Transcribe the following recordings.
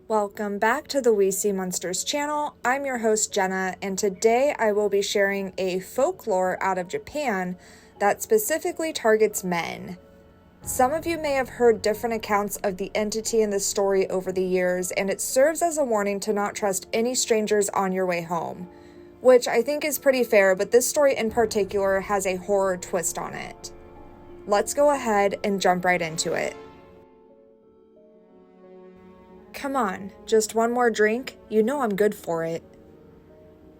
Welcome back to the We See Monsters channel. I'm your host Jenna, and today I will be sharing a folklore out of Japan that specifically targets men. Some of you may have heard different accounts of the entity in this story over the years, and it serves as a warning to not trust any strangers on your way home, which I think is pretty fair, but this story in particular has a horror twist on it. Let's go ahead and jump right into it. Come on, just one more drink? You know I'm good for it.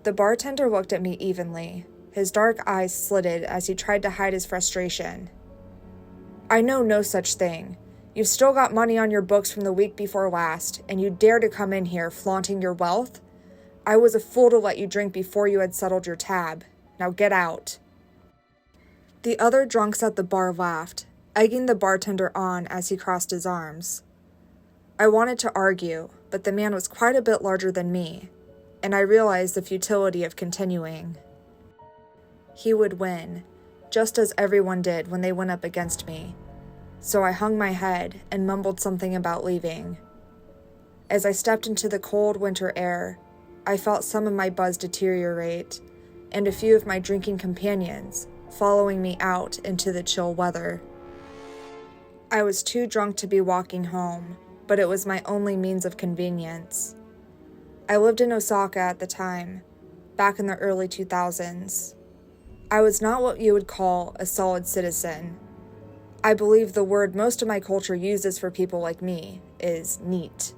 The bartender looked at me evenly. His dark eyes slitted as he tried to hide his frustration. I know no such thing. You've still got money on your books from the week before last, and you dare to come in here flaunting your wealth? I was a fool to let you drink before you had settled your tab. Now get out. The other drunks at the bar laughed, egging the bartender on as he crossed his arms. I wanted to argue, but the man was quite a bit larger than me, and I realized the futility of continuing. He would win, just as everyone did when they went up against me, so I hung my head and mumbled something about leaving. As I stepped into the cold winter air, I felt some of my buzz deteriorate, and a few of my drinking companions following me out into the chill weather. I was too drunk to be walking home, but it was my only means of convenience. I lived in Osaka at the time, back in the early 2000s. I was not what you would call a solid citizen. I believe the word most of my culture uses for people like me is neat.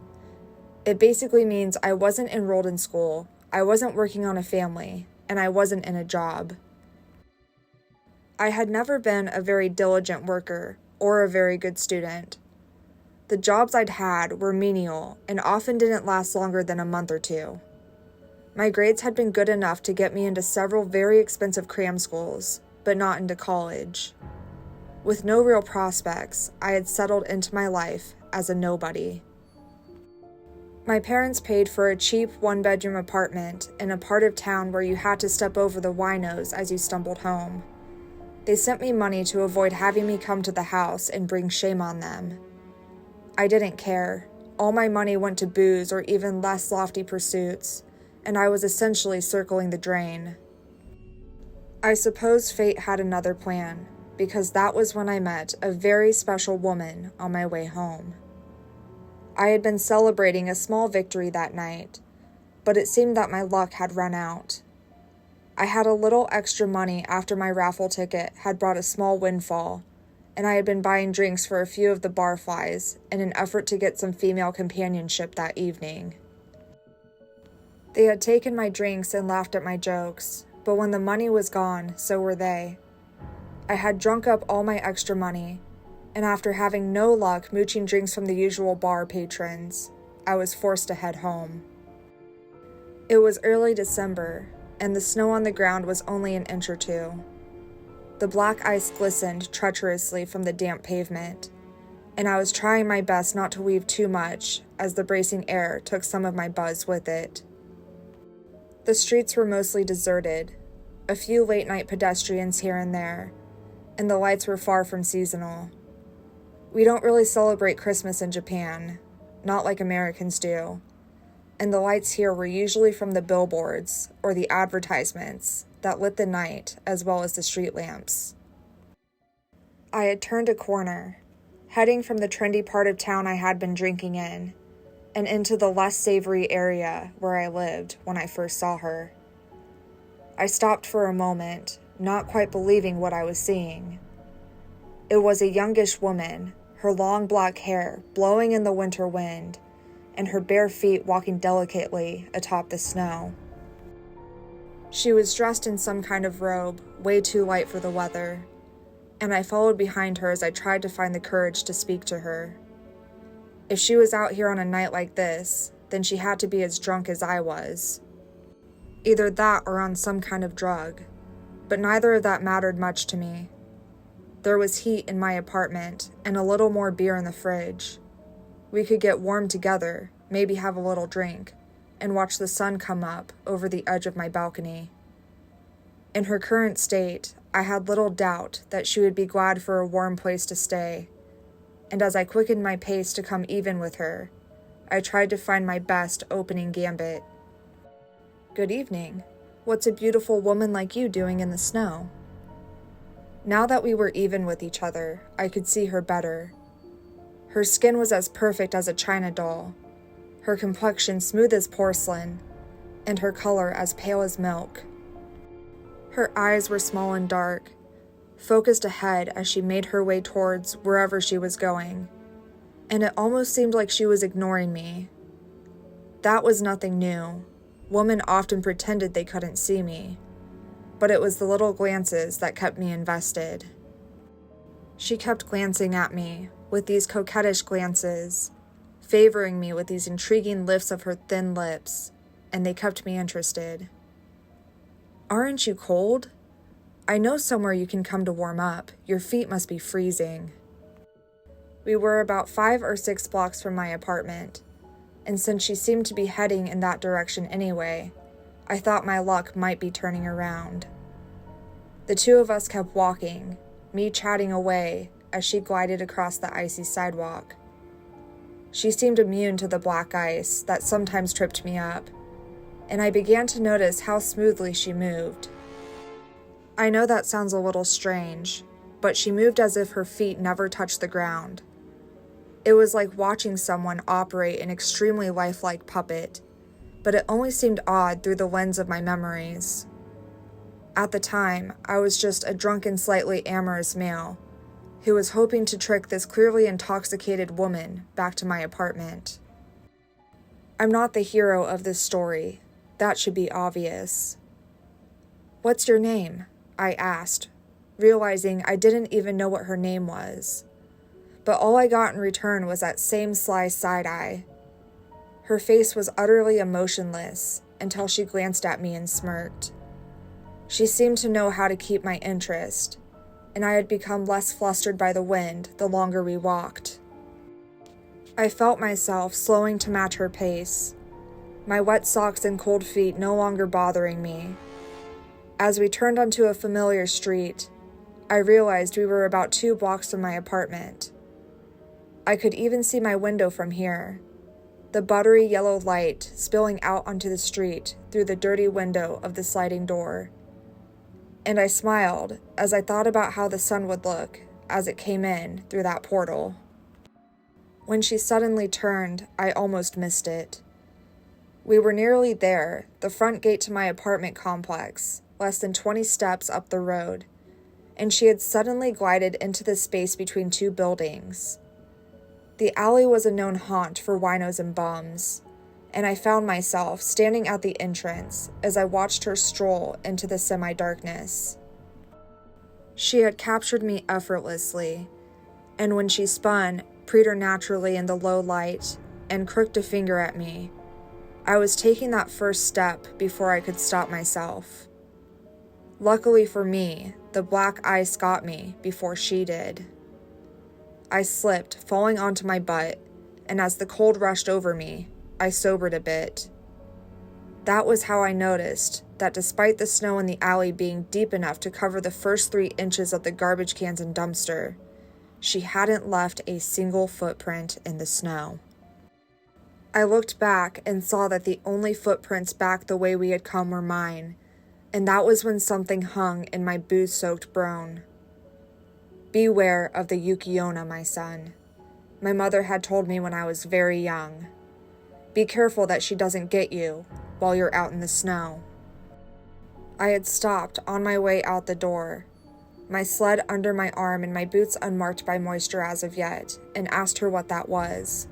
It basically means I wasn't enrolled in school, I wasn't working on a family, and I wasn't in a job. I had never been a very diligent worker or a very good student. The jobs I'd had were menial and often didn't last longer than a month or two. My grades had been good enough to get me into several very expensive cram schools, but not into college. With no real prospects, I had settled into my life as a nobody. My parents paid for a cheap one-bedroom apartment in a part of town where you had to step over the winos as you stumbled home. They sent me money to avoid having me come to the house and bring shame on them. I didn't care. All my money went to booze or even less lofty pursuits, and I was essentially circling the drain. I suppose fate had another plan, because that was when I met a very special woman on my way home. I had been celebrating a small victory that night, but it seemed that my luck had run out. I had a little extra money after my raffle ticket had brought a small windfall, and I had been buying drinks for a few of the barflies in an effort to get some female companionship that evening. They had taken my drinks and laughed at my jokes, but when the money was gone, so were they. I had drunk up all my extra money, and after having no luck mooching drinks from the usual bar patrons, I was forced to head home. It was early December, and the snow on the ground was only an inch or two. The black ice glistened treacherously from the damp pavement, and I was trying my best not to weave too much as the bracing air took some of my buzz with it. The streets were mostly deserted, a few late-night pedestrians here and there, and the lights were far from seasonal. We don't really celebrate Christmas in Japan, not like Americans do, and the lights here were usually from the billboards or the advertisements that lit the night as well as the street lamps. I had turned a corner, heading from the trendy part of town I had been drinking in, and into the less savory area where I lived when I first saw her. I stopped for a moment, not quite believing what I was seeing. It was a youngish woman, her long black hair blowing in the winter wind, and her bare feet walking delicately atop the snow. She was dressed in some kind of robe, way too light for the weather, and I followed behind her as I tried to find the courage to speak to her. If she was out here on a night like this, then she had to be as drunk as I was. Either that or on some kind of drug, but neither of that mattered much to me. There was heat in my apartment and a little more beer in the fridge. We could get warm together, maybe have a little drink, and watch the sun come up over the edge of my balcony. In her current state, I had little doubt that she would be glad for a warm place to stay, and as I quickened my pace to come even with her, I tried to find my best opening gambit. "Good evening. What's a beautiful woman like you doing in the snow?" Now that we were even with each other, I could see her better. Her skin was as perfect as a china doll, her complexion smooth as porcelain, and her color as pale as milk. Her eyes were small and dark, focused ahead as she made her way towards wherever she was going, and it almost seemed like she was ignoring me. That was nothing new. Women often pretended they couldn't see me, but it was the little glances that kept me invested. She kept glancing at me with these coquettish glances, favoring me with these intriguing lifts of her thin lips, and they kept me interested. "Aren't you cold? I know somewhere you can come to warm up. Your feet must be freezing." We were about 5 or 6 blocks from my apartment, and since she seemed to be heading in that direction anyway, I thought my luck might be turning around. The two of us kept walking, me chatting away as she glided across the icy sidewalk. She seemed immune to the black ice that sometimes tripped me up, and I began to notice how smoothly she moved. I know that sounds a little strange, but she moved as if her feet never touched the ground. It was like watching someone operate an extremely lifelike puppet, but it only seemed odd through the lens of my memories. At the time, I was just a drunken, slightly amorous male who was hoping to trick this clearly intoxicated woman back to my apartment. I'm not the hero of this story. That should be obvious. "What's your name?" I asked, realizing I didn't even know what her name was. But all I got in return was that same sly side-eye. Her face was utterly emotionless until she glanced at me and smirked. She seemed to know how to keep my interest, and I had become less flustered by the wind the longer we walked. I felt myself slowing to match her pace, my wet socks and cold feet no longer bothering me. As we turned onto a familiar street, I realized we were about 2 blocks from my apartment. I could even see my window from here, the buttery yellow light spilling out onto the street through the dirty window of the sliding door. And I smiled as I thought about how the sun would look as it came in through that portal. When she suddenly turned, I almost missed it. We were nearly there, the front gate to my apartment complex, less than 20 steps up the road, and she had suddenly glided into the space between 2 buildings. The alley was a known haunt for winos and bums, and I found myself standing at the entrance as I watched her stroll into the semi-darkness. She had captured me effortlessly, and when she spun preternaturally in the low light and crooked a finger at me, I was taking that first step before I could stop myself. Luckily for me, the black ice got me before she did. I slipped, falling onto my butt, and as the cold rushed over me, I sobered a bit. That was how I noticed that despite the snow in the alley being deep enough to cover the first 3 inches of the garbage cans and dumpster, she hadn't left a single footprint in the snow. I looked back and saw that the only footprints back the way we had come were mine, and that was when something hung in my booze-soaked brone. "Beware of the Yuki Onna, my son," my mother had told me when I was very young. "Be careful that she doesn't get you while you're out in the snow." I had stopped on my way out the door, my sled under my arm and my boots unmarked by moisture as of yet, and asked her what that was.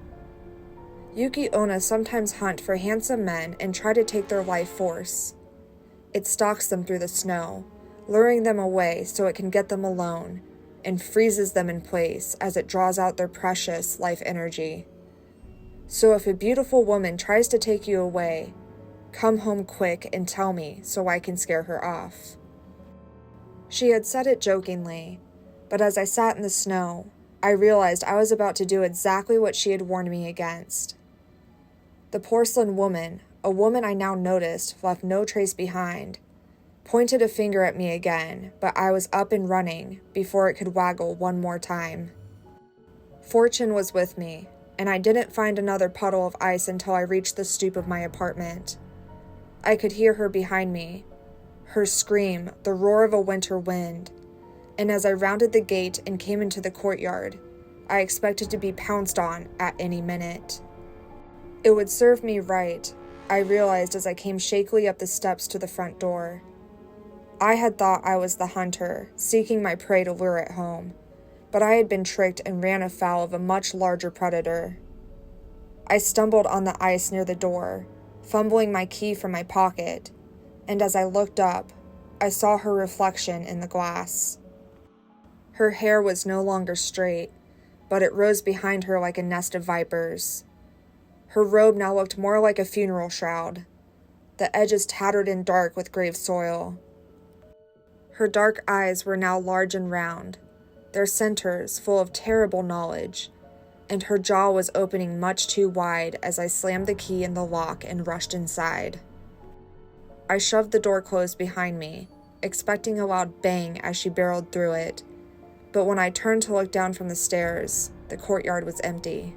Yuki Onna sometimes hunt for handsome men and try to take their life force. It stalks them through the snow, luring them away so it can get them alone, and freezes them in place as it draws out their precious life energy. So if a beautiful woman tries to take you away, come home quick and tell me so I can scare her off. She had said it jokingly, but as I sat in the snow, I realized I was about to do exactly what she had warned me against. The porcelain woman, a woman I now noticed left no trace behind, pointed a finger at me again, but I was up and running before it could waggle one more time. Fortune was with me, and I didn't find another puddle of ice until I reached the stoop of my apartment. I could hear her behind me, her scream, the roar of a winter wind, and as I rounded the gate and came into the courtyard, I expected to be pounced on at any minute. It would serve me right, I realized as I came shakily up the steps to the front door. I had thought I was the hunter, seeking my prey to lure it home, but I had been tricked and ran afoul of a much larger predator. I stumbled on the ice near the door, fumbling my key from my pocket, and as I looked up, I saw her reflection in the glass. Her hair was no longer straight, but it rose behind her like a nest of vipers. Her robe now looked more like a funeral shroud, the edges tattered and dark with grave soil. Her dark eyes were now large and round, their centers full of terrible knowledge, and her jaw was opening much too wide as I slammed the key in the lock and rushed inside. I shoved the door closed behind me, expecting a loud bang as she barreled through it, but when I turned to look down from the stairs, the courtyard was empty.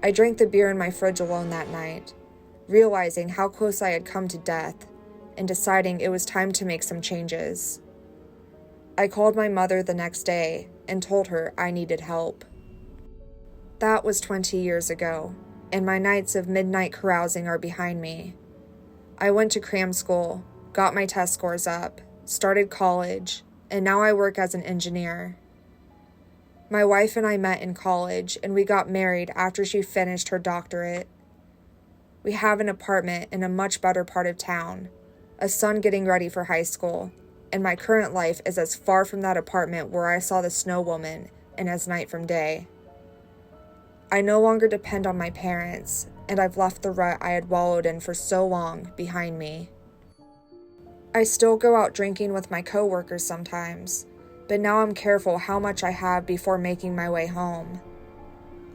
I drank the beer in my fridge alone that night, realizing how close I had come to death, and deciding it was time to make some changes. I called my mother the next day and told her I needed help. That was 20 years ago, and my nights of midnight carousing are behind me. I went to cram school, got my test scores up, started college, and now I work as an engineer. My wife and I met in college, and we got married after she finished her doctorate. We have an apartment in a much better part of town, a son getting ready for high school, and my current life is as far from that apartment where I saw the snow woman and as night from day. I no longer depend on my parents, and I've left the rut I had wallowed in for so long behind me. I still go out drinking with my coworkers sometimes, but now I'm careful how much I have before making my way home.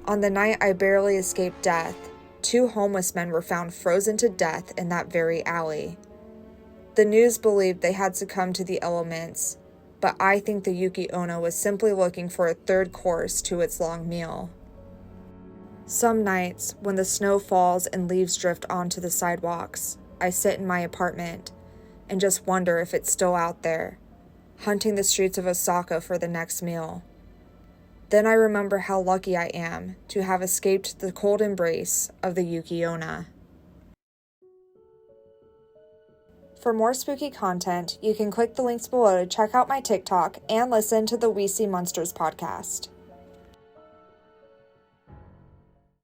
On the night I barely escaped death, 2 homeless men were found frozen to death in that very alley. The news believed they had succumbed to the elements, but I think the Yuki Onna was simply looking for a third course to its long meal. Some nights, when the snow falls and leaves drift onto the sidewalks, I sit in my apartment and just wonder if it's still out there, hunting the streets of Osaka for the next meal. Then I remember how lucky I am to have escaped the cold embrace of the Yuki Onna. For more spooky content, you can click the links below to check out my TikTok and listen to the We See Monsters podcast.